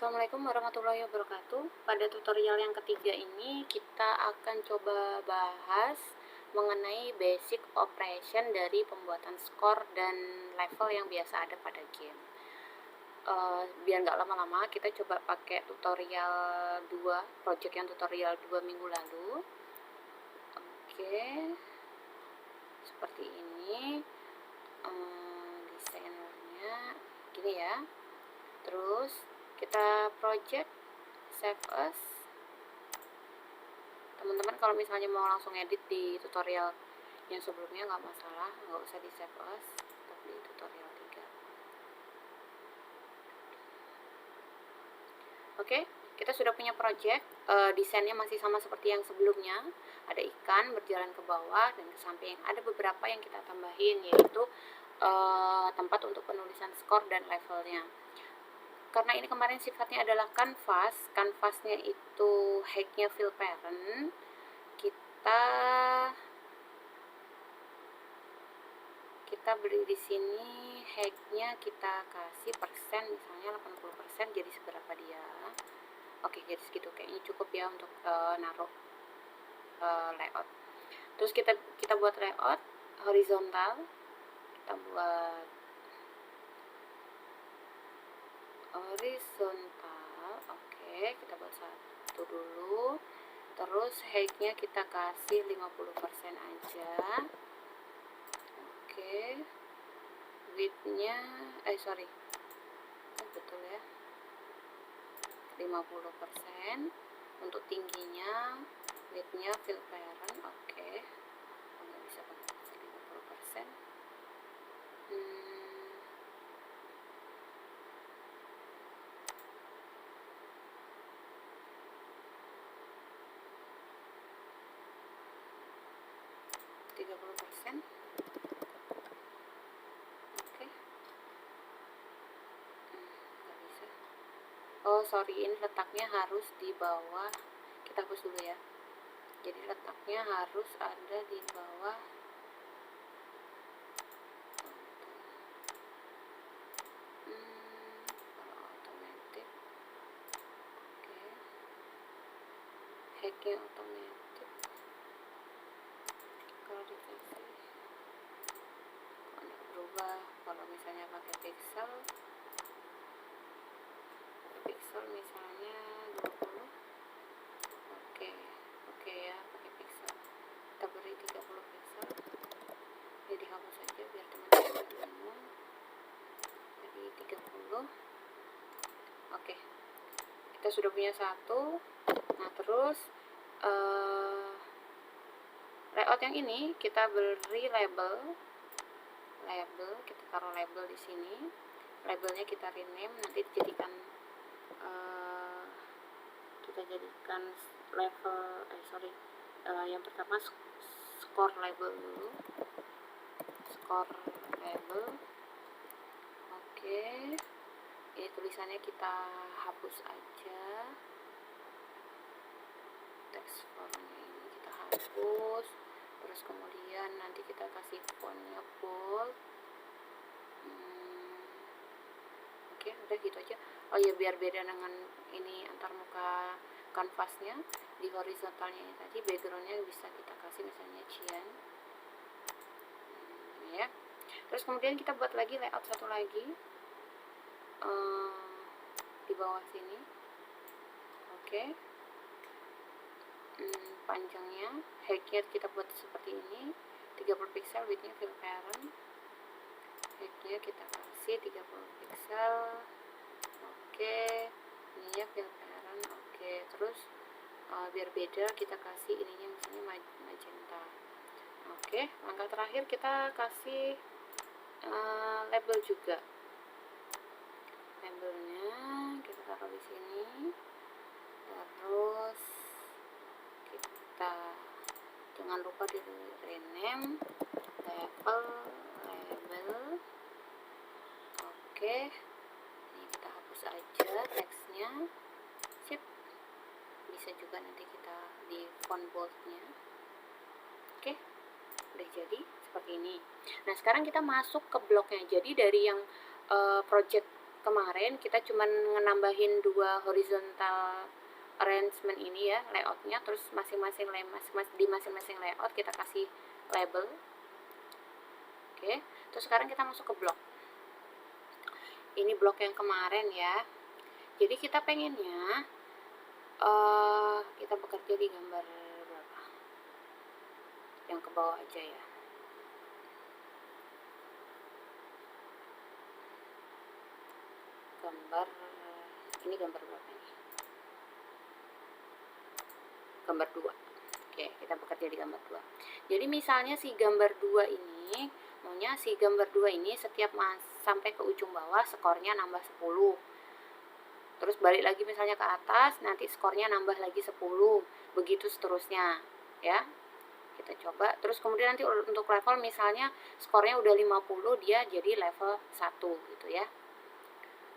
Assalamualaikum warahmatullahi wabarakatuh. Pada tutorial yang ketiga ini kita akan coba bahas mengenai basic operation dari pembuatan skor dan level yang biasa ada pada game. Biar nggak lama-lama, kita coba pakai tutorial 2, project yang tutorial 2 minggu lalu. Oke, seperti ini. Desainernya gini ya. Terus kita project, save as. Teman-teman kalau misalnya mau langsung edit di tutorial yang sebelumnya nggak masalah, nggak usah di save as, tapi di tutorial 3. Oke, kita sudah punya project. Desainnya masih sama seperti yang sebelumnya. Ada ikan berjalan ke bawah dan ke samping. Ada beberapa yang kita tambahin, yaitu tempat untuk penulisan skor dan levelnya. Karena ini kemarin sifatnya adalah canvas, canvasnya itu height-nya fill parent, kita beri di sini height-nya kita kasih persen, misalnya 80%, jadi seberapa dia. Oke, jadi segitu kayaknya cukup ya untuk naruh layout. Terus kita buat layout horizontal, kita buat horizontal. Oke, kita buat satu dulu. Terus height-nya kita kasih 50% aja. Oke, width-nya betul ya, 50%. Untuk tingginya, width-nya fill parent. Oke, nggak bisa pakai 50%. 30%. Oke. Nggak bisa. Oh sorry, ini letaknya harus di bawah. Kita hapus dulu ya. Jadi letaknya harus ada di bawah. Kalau otomatis, oke. Hacknya otomatis. Kalau dikasih, kalau berubah. Kalau misalnya pakai pixel misalnya 20. Oke ya, pakai pixel. Kita beri 30 pixel. Jadi hapus saja biar teman-teman bingung. Jadi 30. Oke, kita sudah punya satu. Nah terus layout yang ini kita beri label, kita taruh label di sini. Labelnya kita rename, nanti dijadikan level, yang pertama score label dulu, score label. Oke, ini tulisannya kita hapus aja, text formnya ini kita hapus. Terus kemudian nanti kita kasih fontnya bold. Oke, udah gitu aja. Oh ya, biar beda dengan ini antar muka kanvasnya, di horizontalnya ini tadi backgroundnya bisa kita kasih misalnya cyan. Ya. Terus kemudian kita buat lagi layout satu lagi di bawah sini. Oke. Panjangnya, height-nya kita buat seperti ini, 30 pixel, width-nya fill parent. Height-nya kita kasih 30 pixel. Oke, ininya fill parent. Oke, terus biar beda kita kasih ininya misalnya magenta. Oke, langkah terakhir kita kasih label juga. Labelnya kita taruh di sini. Terus kita jangan lupa di rename label. Oke, ini kita hapus aja teksnya. Sip, bisa juga nanti kita di font boldnya. Oke, udah jadi seperti ini. Nah sekarang kita masuk ke bloknya. Jadi dari yang project kemarin kita cuman nambahin 2 horizontal arrangement ini ya, layoutnya, terus di masing-masing layout kita kasih label. Oke, terus sekarang kita masuk ke blok. Ini blok yang kemarin ya. Jadi kita pengennya kita bekerja di gambar berapa? Yang ke bawah aja ya. Ini gambar berapa nih? Gambar 2. Oke, kita bekerja di gambar 2. Jadi misalnya si gambar 2 ini, maunya si gambar 2 ini setiap sampai ke ujung bawah skornya nambah 10. Terus balik lagi misalnya ke atas, nanti skornya nambah lagi 10. Begitu seterusnya, ya. Kita coba. Terus kemudian nanti untuk level misalnya skornya udah 50, dia jadi level 1 gitu ya.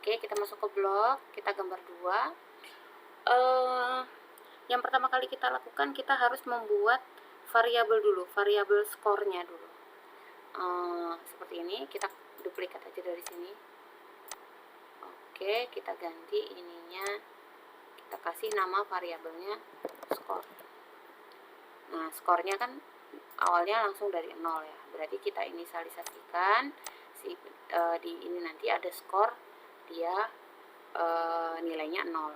Oke, kita masuk ke blok, kita gambar 2. Yang pertama kali kita lakukan, kita harus membuat variabel dulu, variabel skornya dulu. Seperti ini, kita duplikat aja dari sini. Oke, kita ganti ininya, kita kasih nama variabelnya skor. Nah, skornya kan awalnya langsung dari 0 ya, berarti kita inisialisasikan di ini nanti ada skor, dia nilainya 0.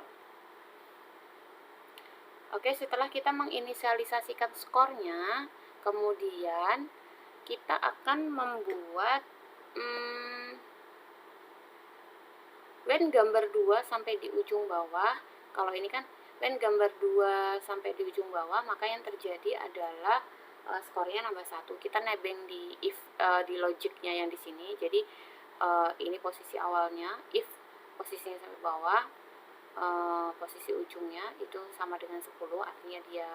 Oke, setelah kita menginisialisasikan skornya, kemudian kita akan membuat when gambar 2 sampai di ujung bawah. Kalau ini kan when gambar 2 sampai di ujung bawah, maka yang terjadi adalah skornya nambah 1. Kita nebeng di if di logiknya yang di sini. Jadi ini posisi awalnya, if posisinya sampai bawah, posisi ujungnya itu sama dengan 10, artinya dia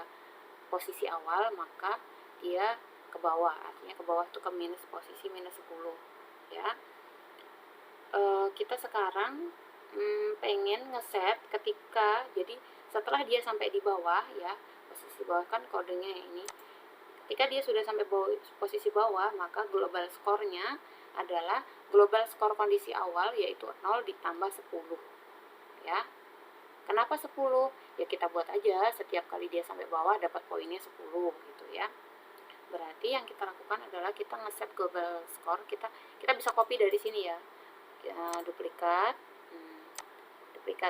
posisi awal, maka dia ke bawah, artinya ke bawah itu ke posisi minus 10 ya. Kita sekarang pengen ngeset ketika, jadi setelah dia sampai di bawah ya, posisi bawah kan kodenya ini, ketika dia sudah sampai posisi bawah, maka global skornya adalah global skor kondisi awal, yaitu 0 ditambah 10 ya. Kenapa 10? Ya kita buat aja setiap kali dia sampai bawah dapat poinnya 10 gitu ya. Berarti yang kita lakukan adalah kita ngeset global skor, kita bisa copy dari sini ya. Duplikat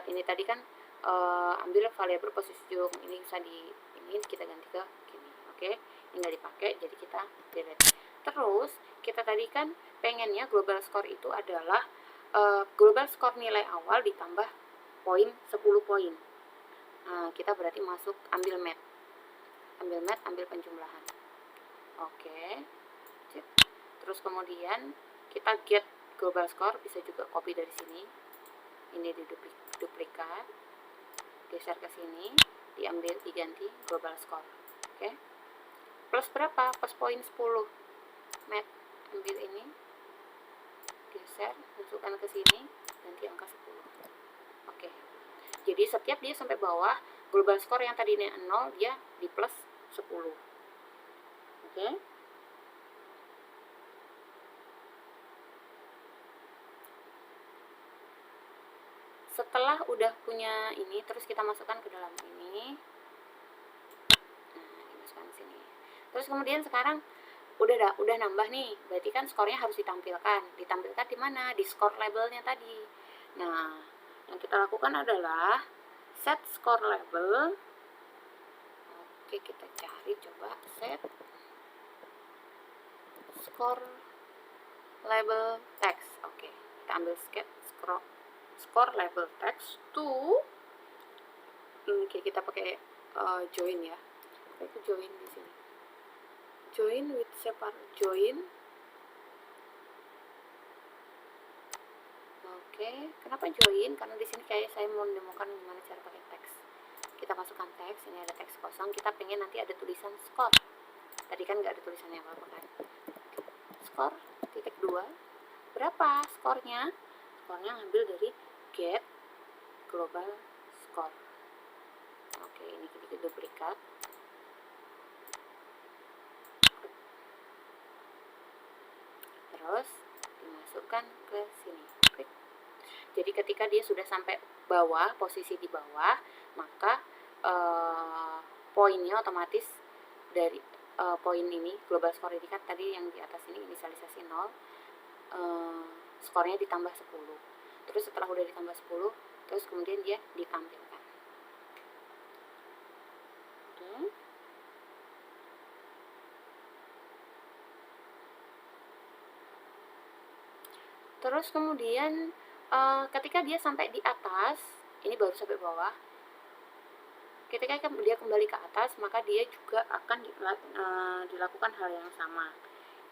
ini tadi kan ambil variabel posisi ujung, ini bisa ini kita ganti ke gini. Oke, ini nggak dipakai, jadi kita delete. Terus kita tadi kan pengennya global score itu adalah global score nilai awal ditambah poin 10 poin. Nah, kita berarti masuk ambil math, ambil penjumlahan. Oke, terus kemudian kita get global score, bisa juga copy dari sini, ini diduplikat, geser ke sini, diganti global score. Oke, plus berapa? Plus poin 10. Math, ambil ini, geser, masukkan ke sini, ganti angka 10. Oke, jadi setiap dia sampai bawah, global score yang tadinya 0, dia di plus 10. Oke, setelah udah punya ini, terus kita masukkan ke dalam ini. Nah, dimasukkan ke sini. Terus kemudian sekarang udah nambah nih, berarti kan skornya harus ditampilkan di mana? Di skor labelnya tadi. Nah, yang kita lakukan adalah set score label. Oke, kita cari, coba set score label text. Oke, kita ambil score label text to kita pakai join ya. Itu join di sini. Join with separate join. Oke, kenapa join? Karena di sini kayak saya mau menemukan gimana cara pakai teks. Kita masukkan teks, ini ada teks kosong. Kita pengen nanti ada tulisan skor. Tadi kan nggak ada tulisannya apa-apa kan. Skor titik 2. Berapa skornya? Skornya ngambil dari get global score. Oke, ini kita duplikat. Terus dimasukkan ke sini. Klik. Jadi ketika dia sudah sampai bawah, posisi di bawah, maka poinnya otomatis dari poin ini, global score ini kan tadi yang di atas ini inisialisasi 0, skornya ditambah 10. Terus setelah udah ditambah 10, terus kemudian dia ditampilkan. Terus kemudian ketika dia sampai di atas, ini baru sampai bawah, ketika dia kembali ke atas, maka dia juga akan dilakukan hal yang sama.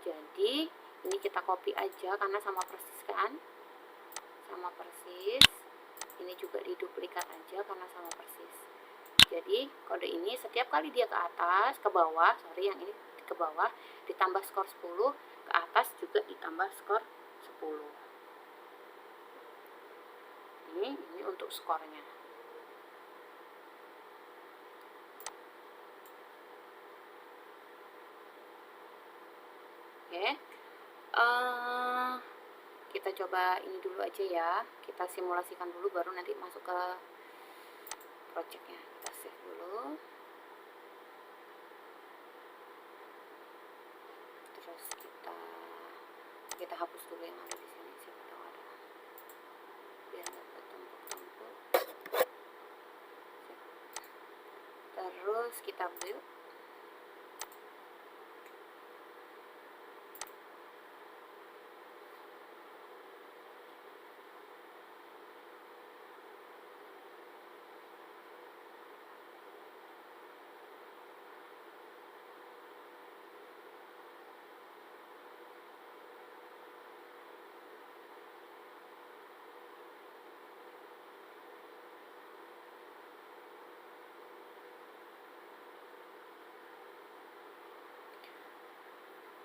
Jadi ini kita copy aja karena sama persis kan, sama persis. Ini juga diduplikat aja karena sama persis. Jadi kode ini setiap kali dia ke atas, ke bawah, yang ini ke bawah, ditambah skor 10, ke atas juga ditambah skor 10. Ini untuk skornya. Oke, kita coba ini dulu aja ya, kita simulasikan dulu baru nanti masuk ke projectnya. Kita save dulu, terus kita hapus dulu yang ada di sini, siapa tahu ada, biar nggak bertumpuk-tumpuk. Terus kita build.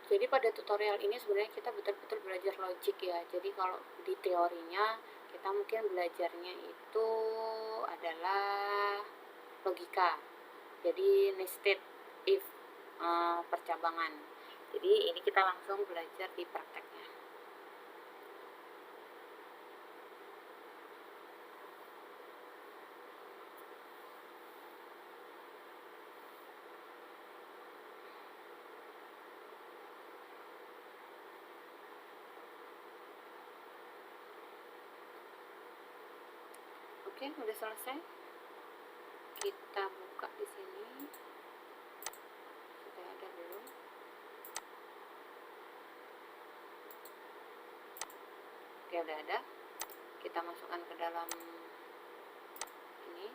Jadi pada tutorial ini sebenarnya kita betul-betul belajar logik ya. Jadi kalau di teorinya kita mungkin belajarnya itu adalah logika. Jadi nested if, percabangan. Jadi ini kita langsung belajar di prakteknya. Oke, udah selesai. Kita buka di sini. Sudah ada belum? Oke, udah ada. Kita masukkan ke dalam ini.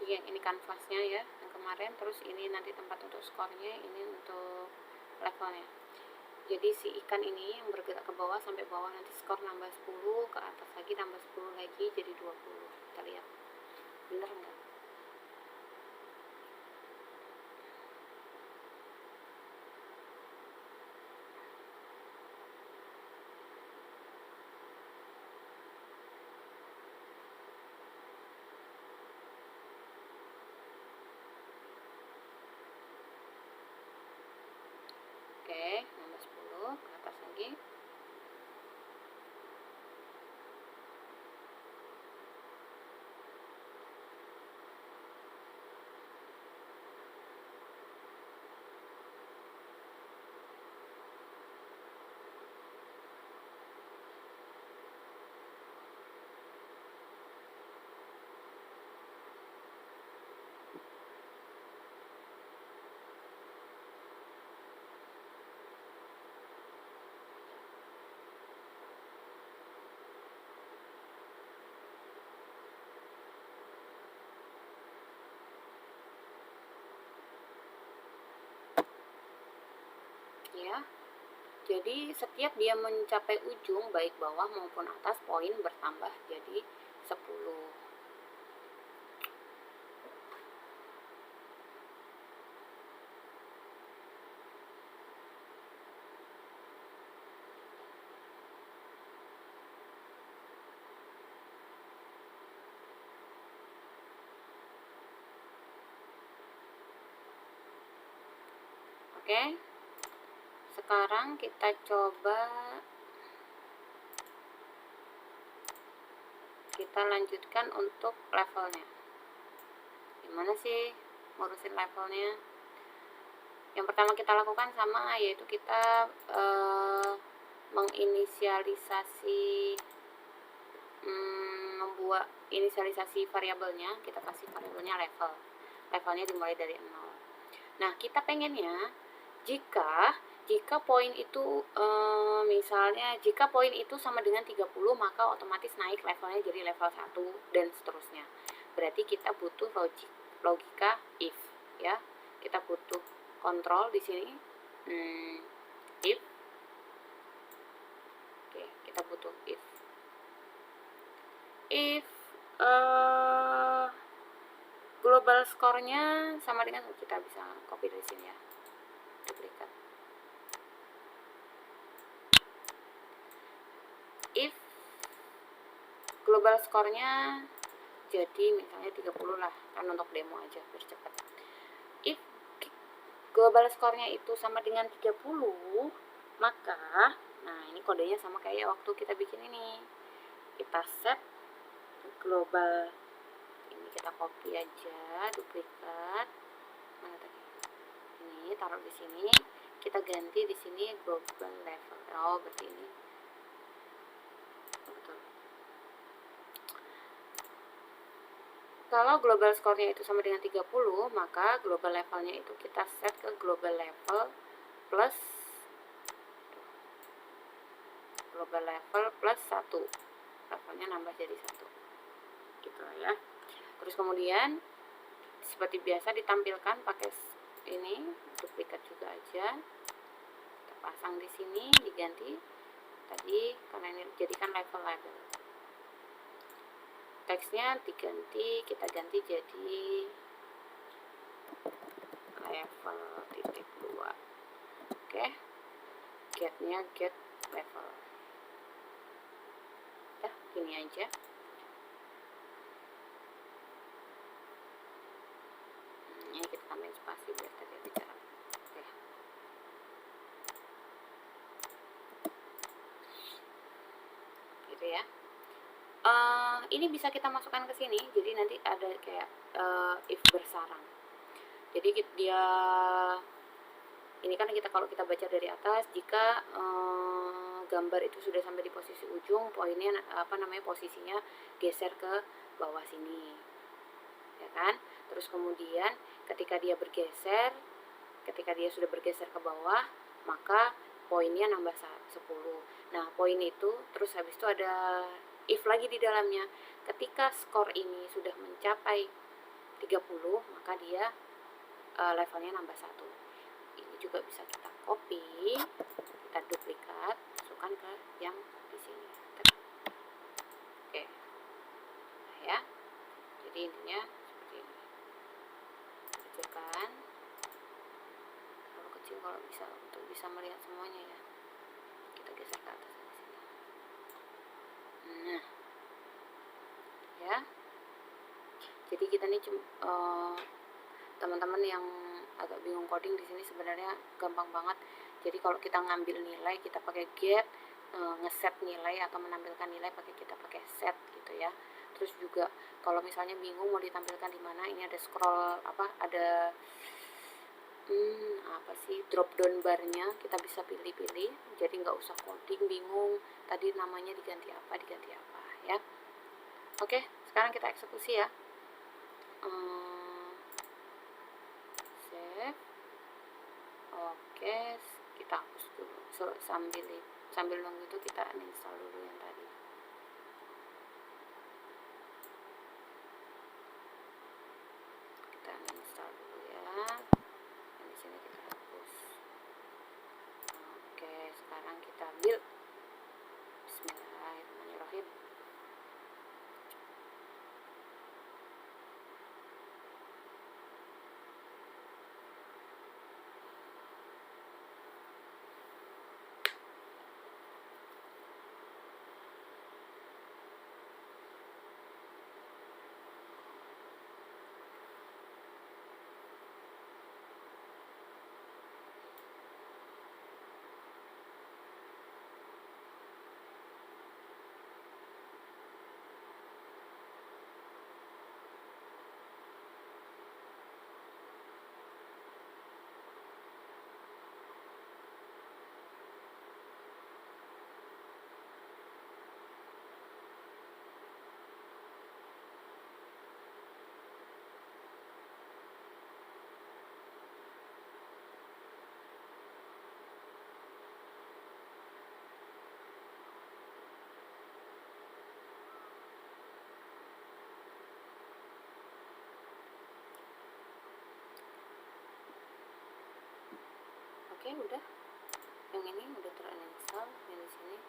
Yang ini kanvasnya ya, yang kemarin. Terus ini nanti tempat untuk skornya, ini untuk levelnya. Jadi si ikan ini yang bergerak ke bawah sampai bawah, nanti skor nambah 10, ke atas lagi nambah 10 lagi, jadi 20. Kita lihat bener nggak? Oke, nambah 10, ke atas lagi. ya. Jadi setiap dia mencapai ujung baik bawah maupun atas, poin bertambah jadi 10. Oke. Sekarang kita coba kita lanjutkan untuk levelnya. Gimana sih ngurusin levelnya? Yang pertama kita lakukan sama, yaitu kita menginisialisasi membuat inisialisasi variabelnya. Kita kasih variabelnya levelnya dimulai dari 0. Nah, kita pengennya jika poin itu misalnya jika poin itu sama dengan 30, maka otomatis naik levelnya jadi level 1 dan seterusnya. Berarti kita butuh logika if, ya. Kita butuh kontrol di sini. If. Oke, kita butuh if. If global score-nya sama dengan, kita bisa copy dari sini ya. Duplikat. If global score-nya jadi misalnya 30 lah, kan untuk demo aja biar cepat. If global score-nya itu sama dengan 30, maka nah ini kodenya sama kayak waktu kita bikin ini. Kita set global, ini kita copy aja, duplikat. Mana tadi? Ini taruh di sini. Kita ganti di sini global level. Oh, berarti ini. Betul. Kalau global score-nya itu sama dengan 30, maka global levelnya itu kita set ke global level plus 1. Levelnya nambah jadi 1. Gitu ya. Terus kemudian seperti biasa ditampilkan pakai ini, duplikat juga aja. Kita pasang di sini, diganti tadi karena ini jadikan level. Teksnya diganti, kita ganti jadi level titik 2. Oke. Getnya get level. Ya, gini aja. Ini kita tambahin spasi biar tadi bicara. Oke. Gitu ya. Ini bisa kita masukkan ke sini, jadi nanti ada kayak if bersarang. Jadi dia ini kan kalau kita baca dari atas, jika gambar itu sudah sampai di posisi ujung, poinnya posisinya geser ke bawah sini, ya kan? Terus kemudian ketika dia sudah bergeser ke bawah, maka poinnya nambah 10. Nah, poin itu terus habis itu ada if lagi di dalamnya. Ketika skor ini sudah mencapai 30, maka dia levelnya nambah 1. Ini juga bisa kita copy, kita duplikat, masukkan ke yang di sini. Oke. Nah, ya. Jadi intinya seperti ini. Kecilkan. Kalau kecil kalau bisa untuk bisa melihat semuanya ya. Kita geser ke atas di sini. Nah. Ya. Jadi kita nih teman-teman yang agak bingung coding di sini sebenarnya gampang banget. Jadi kalau kita ngambil nilai, kita pakai get, ngeset nilai atau menampilkan nilai kita pakai set gitu ya. Terus juga kalau misalnya bingung mau ditampilkan di mana, ini ada scroll ada drop down barnya, kita bisa pilih-pilih. Jadi nggak usah coding bingung tadi namanya diganti apa ya. Oke, sekarang kita eksekusi ya. Save. Oke, kita hapus dulu. Sambil nunggu itu kita uninstall dulu yang tadi. Kita uninstall dulu ya. Dan di sini kita hapus. Oke, udah. Yang ini udah terinstall yang di sini.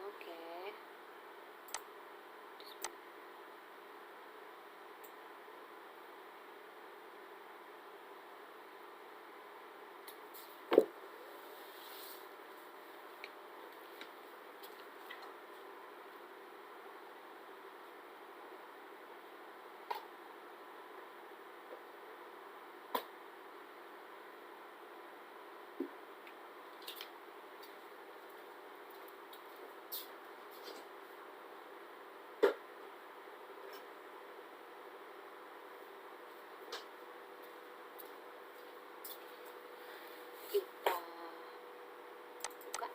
Oke. Kita buka.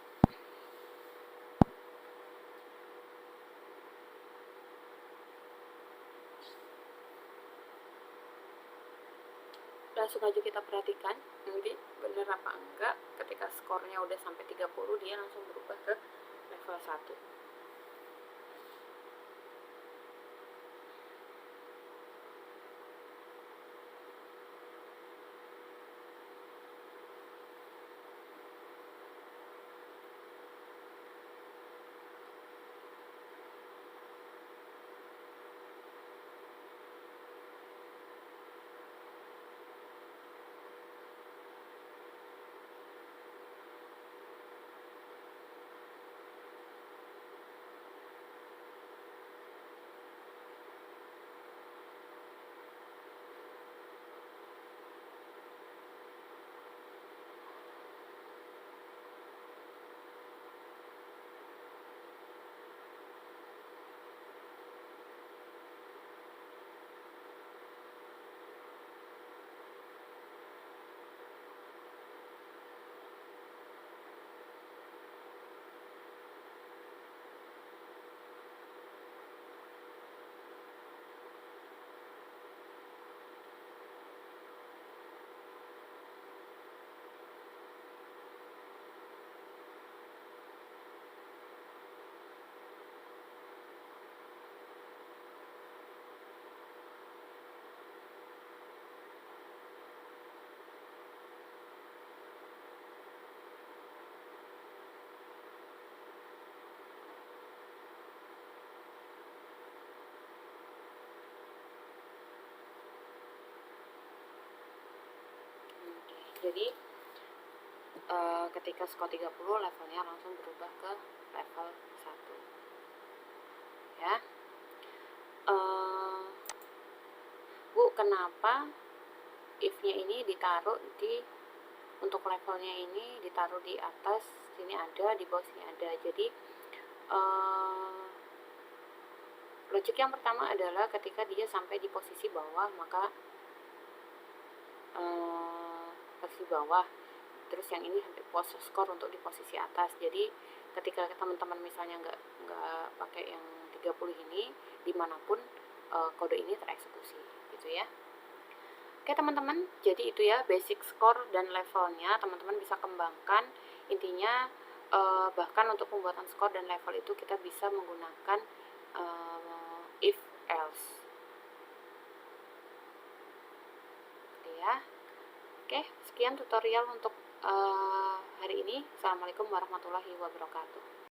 Langsung aja kita perhatikan nanti bener apa enggak. Ketika skornya udah sampai 30, dia langsung berubah ke level 1. Jadi ketika skor 30, levelnya langsung berubah ke level 1 ya. Bu, kenapa if-nya ini ditaruh di, untuk levelnya ini ditaruh di atas sini ada, di bawah sini ada. Jadi logik yang pertama adalah ketika dia sampai di posisi bawah, maka posisi bawah, terus yang ini sampai skor untuk di posisi atas. Jadi ketika teman-teman misalnya nggak pakai yang 30 ini, dimanapun kode ini tereksekusi gitu ya. Oke teman-teman, jadi itu ya basic score dan levelnya, teman-teman bisa kembangkan. Intinya bahkan untuk pembuatan skor dan level itu kita bisa menggunakan if else gitu ya. Oke, sekian tutorial untuk hari ini. Assalamualaikum warahmatullahi wabarakatuh.